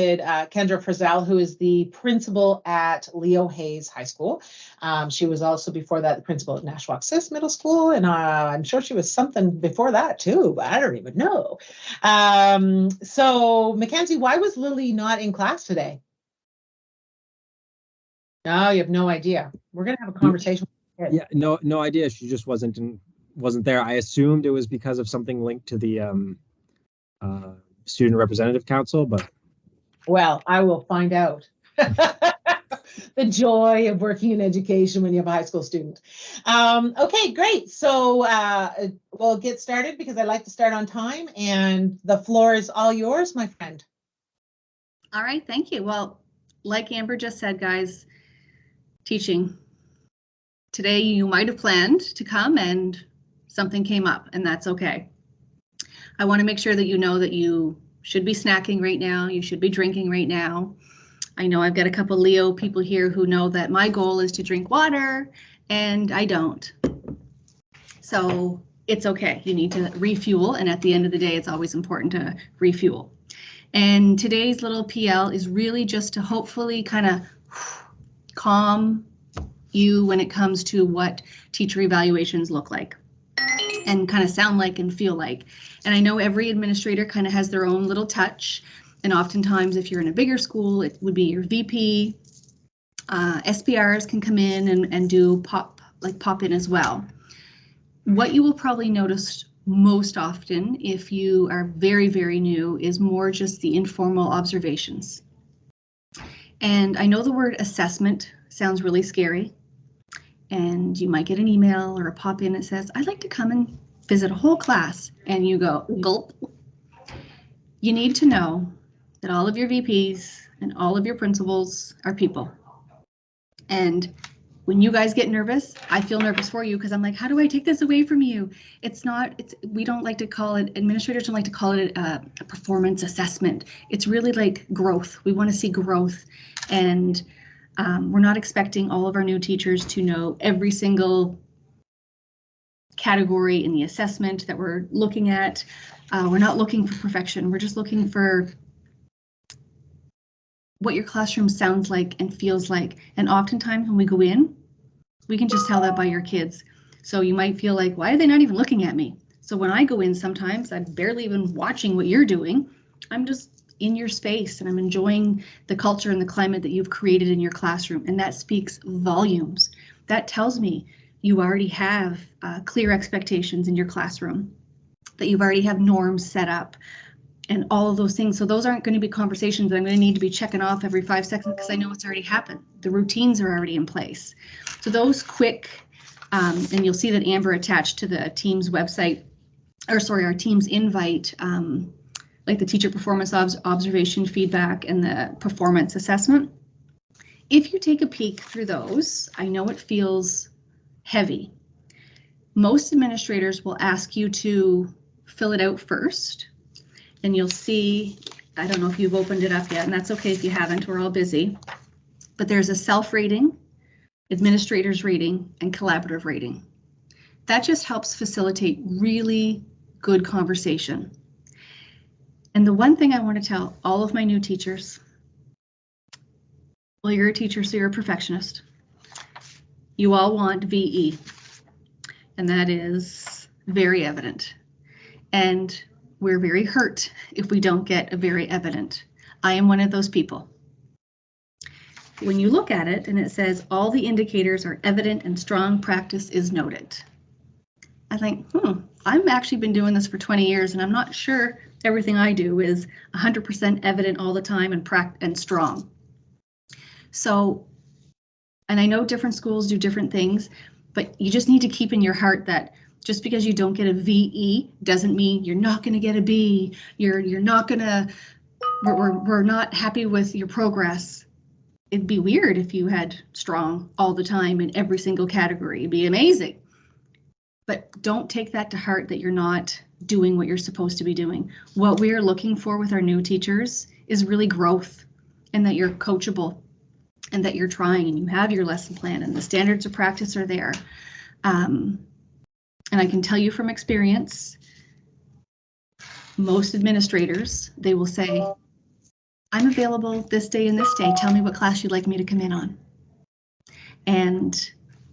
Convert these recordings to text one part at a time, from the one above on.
Kendra Frizzell, who is the principal at Leo Hayes High School. She was also before that the principal at Nashwauk Sis Middle School, and I'm sure she was something before that too, but I don't even know. So Mackenzie, why was Lily not in class today? No, you have no idea. We're gonna have a conversation. Yeah, no idea. She just wasn't there. I assumed it was because of something linked to the Student Representative Council, but well, I will find out. The joy of working in education when you have a high school student. Okay, great. So we'll get started because I like to start on time, and the floor is all yours, my friend. All right, thank you. Well, like Amber just said, guys, teaching. Today you might have planned to come and something came up, and that's okay. I want to make sure that you know that you should be snacking right now. You should be drinking right now. I know I've got a couple Leo people here who know that my goal is to drink water, and I don't. So it's okay. You need to refuel, and at the end of the day, it's always important to refuel. And today's little PL is really just to hopefully kind of calm you when it comes to what teacher evaluations look like and kind of sound like and feel like. And I know every administrator kind of has their own little touch. And oftentimes, if you're in a bigger school, it would be your VP. SPRs can come in and do pop in as well. What you will probably notice most often, if you are very, very new, is more just the informal observations. And I know the word assessment sounds really scary. And you might get an email or a pop-in that says, I'd like to come and visit a whole class. And you go, gulp. You need to know that all of your VPs and all of your principals are people. And when you guys get nervous, I feel nervous for you because I'm like, how do I take this away from you? We don't like to call it, administrators don't like to call it a performance assessment. It's really like growth. We want to see growth. And we're not expecting all of our new teachers to know every single category in the assessment that we're looking at. We're not looking for perfection. We're just looking for what your classroom sounds like and feels like. And oftentimes when we go in, we can just tell that by your kids. So you might feel like, why are they not even looking at me? So when I go in, sometimes I'm barely even watching what you're doing. I'm just in your space and I'm enjoying the culture and the climate that you've created in your classroom. And that speaks volumes. That tells me you already have clear expectations in your classroom, that you've already have norms set up and all of those things. So those aren't going to be conversations that I'm going to need to be checking off every 5 seconds because I know it's already happened. The routines are already in place. So those quick, and you'll see that Amber attached to the Teams website, or sorry, our Teams invite, like the teacher performance observation feedback and the performance assessment. If you take a peek through those, I know it feels heavy. Most administrators will ask you to fill it out first. And you'll see, I don't know if you've opened it up yet, and that's okay if you haven't, we're all busy. But there's a self-rating, administrator's rating, and collaborative rating. That just helps facilitate really good conversation. And the one thing I want to tell all of my new teachers, well, you're a teacher, so you're a perfectionist. You all want VE, and that is very evident. And we're very hurt if we don't get a very evident. I am one of those people. When you look at it and it says all the indicators are evident and strong practice is noted. I think, I've actually been doing this for 20 years and I'm not sure everything I do is 100% evident all the time and strong. So, and I know different schools do different things, but you just need to keep in your heart that just because you don't get a VE doesn't mean you're not going to get a B. You're not going to, we're not happy with your progress. It'd be weird if you had strong all the time in every single category. It'd be amazing. But don't take that to heart that you're not doing what you're supposed to be doing. What we are looking for with our new teachers is really growth and that you're coachable and that you're trying and you have your lesson plan and the standards of practice are there. And I can tell you from experience, most administrators, they will say, I'm available this day and this day. Tell me what class you'd like me to come in on. And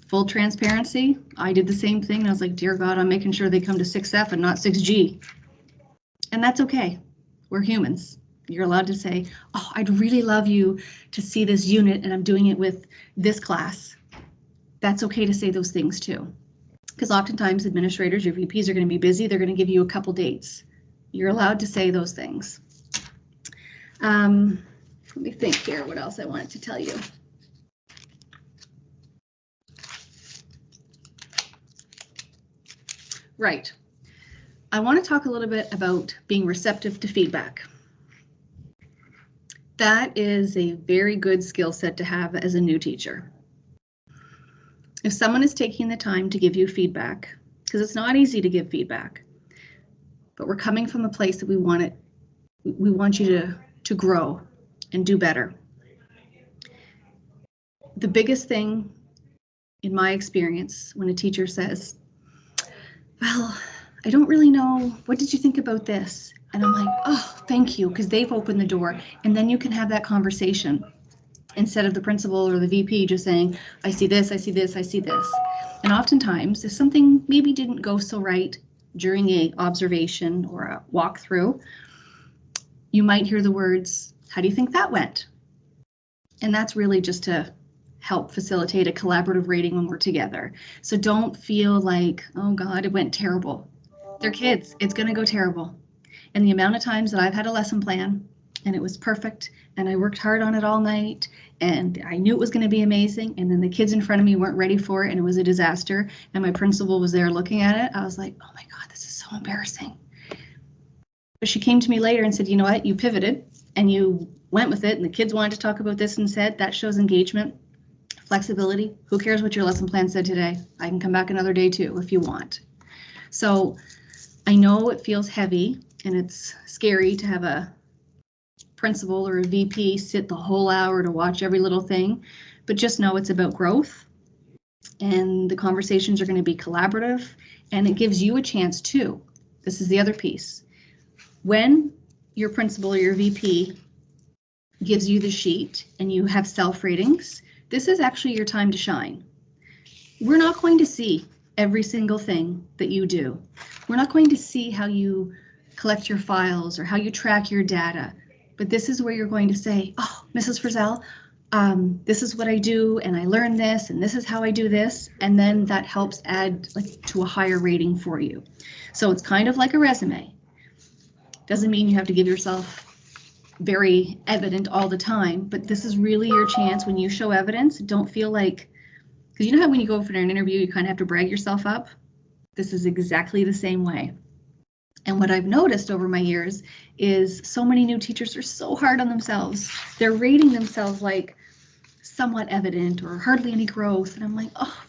full transparency, I did the same thing. I was like, dear God, I'm making sure they come to 6F and not 6G. And that's okay. We're humans. You're allowed to say, oh, I'd really love you to see this unit and I'm doing it with this class. That's okay to say those things too. Because oftentimes administrators, your VPs are going to be busy. They're going to give you a couple dates. You're allowed to say those things. Let me think here what else I wanted to tell you. Right. I want to talk a little bit about being receptive to feedback. That is a very good skill set to have as a new teacher. If someone is taking the time to give you feedback, because it's not easy to give feedback, but we're coming from a place that we want you to grow and do better. The biggest thing in my experience when a teacher says, well, I don't really know, what did you think about this? And I'm like, oh, thank you, because they've opened the door. And then you can have that conversation instead of the principal or the VP just saying, I see this, I see this, I see this. And oftentimes, if something maybe didn't go so right during a observation or a walkthrough, you might hear the words, how do you think that went? And that's really just to help facilitate a collaborative rating when we're together. So don't feel like, oh God, it went terrible. They're kids, it's gonna go terrible. And the amount of times that I've had a lesson plan and it was perfect and I worked hard on it all night and I knew it was gonna be amazing, and then the kids in front of me weren't ready for it and it was a disaster, and my principal was there looking at it, I was like, oh my God, this is so embarrassing. But she came to me later and said, you know what, you pivoted and you went with it and the kids wanted to talk about this and said, that shows engagement, flexibility. Who cares what your lesson plan said today? I can come back another day too if you want. So I know it feels heavy and it's scary to have a principal or a VP sit the whole hour to watch every little thing, but just know it's about growth and the conversations are going to be collaborative, and it gives you a chance too. This is the other piece. When your principal or your VP gives you the sheet and you have self ratings, this is actually your time to shine. We're not going to see every single thing that you do. We're not going to see how you collect your files or how you track your data, but this is where you're going to say, oh, Mrs. Frizzell, this is what I do and I learned this and this is how I do this, and then that helps add to a higher rating for you. So it's kind of like a resume. Doesn't mean you have to give yourself very evident all the time, but this is really your chance. When you show evidence, don't feel like, because you know how when you go for an interview, you kind of have to brag yourself up? This is exactly the same way. And what I've noticed over my years is so many new teachers are so hard on themselves. They're rating themselves like somewhat evident or hardly any growth. And I'm like, oh,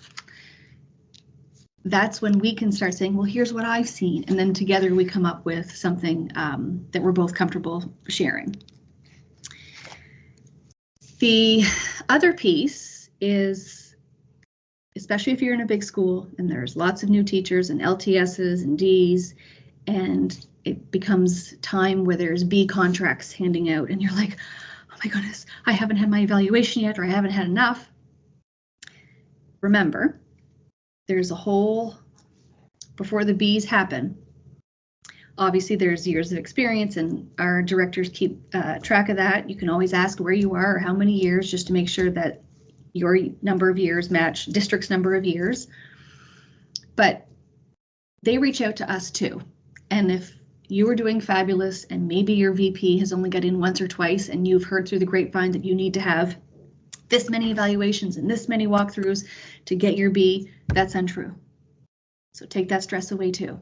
that's when we can start saying, well, here's what I've seen. And then together we come up with something that we're both comfortable sharing. The other piece is, especially if you're in a big school and there's lots of new teachers and LTSs and Ds, and it becomes time where there's B contracts handing out and you're like, oh my goodness, I haven't had my evaluation yet, or I haven't had enough. Remember, there's a whole, before the Bs happen, obviously there's years of experience and our directors keep track of that. You can always ask where you are or how many years, just to make sure that your number of years match district's number of years. But they reach out to us too. And if you are doing fabulous and maybe your VP has only got in once or twice and you've heard through the grapevine that you need to have this many evaluations and this many walkthroughs to get your B, that's untrue. So take that stress away too.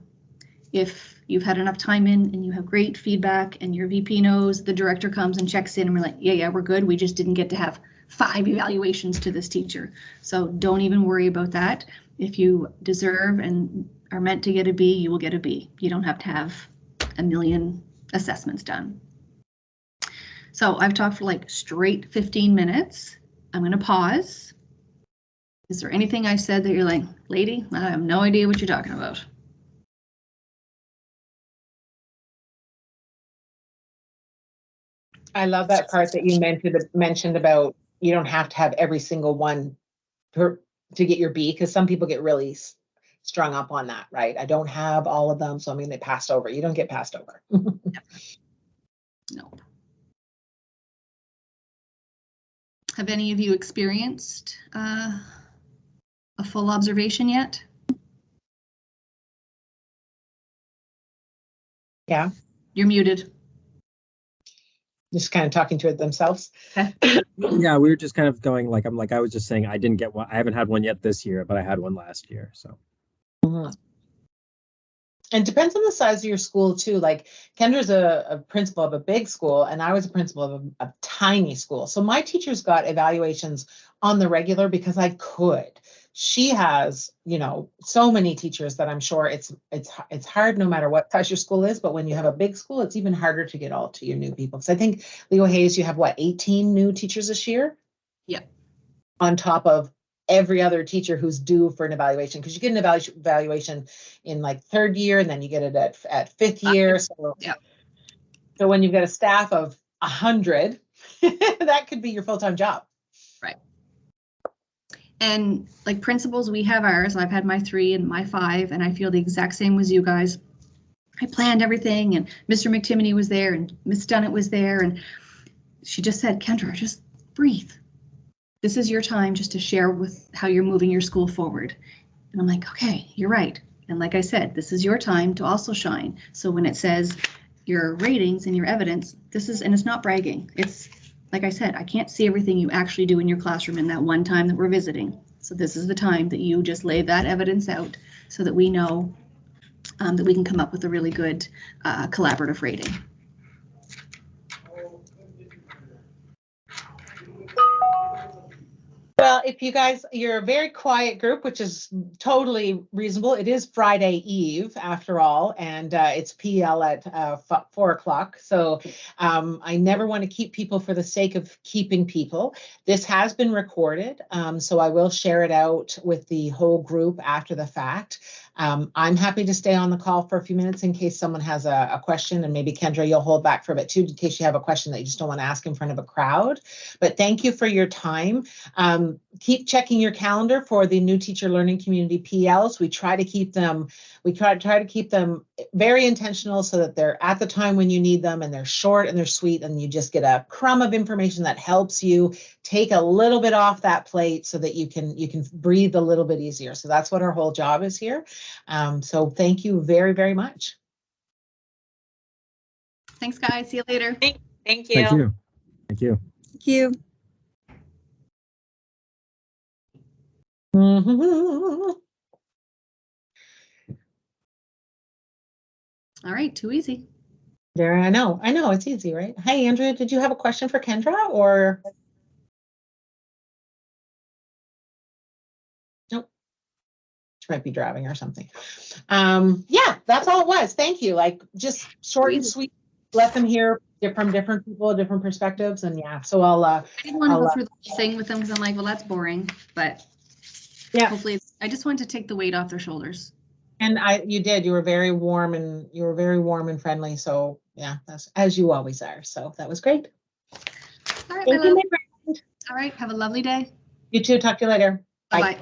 If you've had enough time in and you have great feedback and your VP knows, the director comes and checks in and we're like, yeah, we're good. We just didn't get to have 5 evaluations to this teacher. So don't even worry about that. If you deserve and are meant to get a B, you will get a B. You don't have to have a million assessments done. So I've talked for like straight 15 minutes. I'm going to pause. Is there anything I said that you're like, lady, I have no idea what you're talking about? I love that part that you mentioned about you don't have to have every single one to get your B, because some people get really strung up on that, right? I don't have all of them, so I'm going to get passed over. You don't get passed over. No. Have any of you experienced a full observation yet? Yeah. You're muted. Just kind of talking to it themselves. Okay. Yeah, we were just kind of going like, I was just saying I didn't get one. I haven't had one yet this year, but I had one last year. So. Mm-hmm. And depends on the size of your school too. Like Kendra's a principal of a big school, and I was a principal of a tiny school. So my teachers got evaluations on the regular because I could. She has, so many teachers that I'm sure it's hard no matter what size your school is. But when you have a big school, it's even harder to get all to your new people. Because I think, Leo Hayes, you have 18 new teachers this year? Yeah. On top of every other teacher who's due for an evaluation, because you get an evaluation in like third year, and then you get it at fifth year. So, yeah. So when you've got a staff of 100, that could be your full-time job. Right. And like principals, we have ours. I've had my 3 and my 5, and I feel the exact same as you guys. I planned everything, and Mr. McTimoney was there, and Miss Dunnett was there, and she just said, Kendra, just breathe. This is your time just to share with how you're moving your school forward. And I'm like, okay, you're right. And like I said, this is your time to also shine. So when it says your ratings and your evidence, and it's not bragging. It's like I said, I can't see everything you actually do in your classroom in that one time that we're visiting. So this is the time that you just lay that evidence out so that we know that we can come up with a really good collaborative rating. Well, if you guys, you're a very quiet group, which is totally reasonable. It is Friday Eve after all, and it's PL at 4 o'clock. So I never want to keep people for the sake of keeping people. This has been recorded, so I will share it out with the whole group after the fact. I'm happy to stay on the call for a few minutes in case someone has a question, and maybe Kendra, you'll hold back for a bit too, in case you have a question that you just don't want to ask in front of a crowd. But thank you for your time. Keep checking your calendar for the new teacher learning community PLs. We try to keep them very intentional so that they're at the time when you need them, and they're short and they're sweet, and you just get a crumb of information that helps you take a little bit off that plate so that you can breathe a little bit easier. So that's what our whole job is here. So thank you very, very much. Thanks, guys. See you later. Thank you. Thank you. Thank you. Thank you. All right, too easy. There, I know it's easy, right? Hey, Andrea, did you have a question for Kendra or? Nope. She might be driving or something. Yeah, that's all it was. Thank you. Like just short and sweet. Let them hear from different people, different perspectives, and yeah. So I didn't want to go through the whole thing with them because I'm like, well, that's boring. But yeah, hopefully, I just wanted to take the weight off their shoulders. And you did. You were very warm and friendly. So yeah, that's as you always are. So that was great. All right, Thank you, my friend. All right, have a lovely day. You too. Talk to you later. Bye-bye.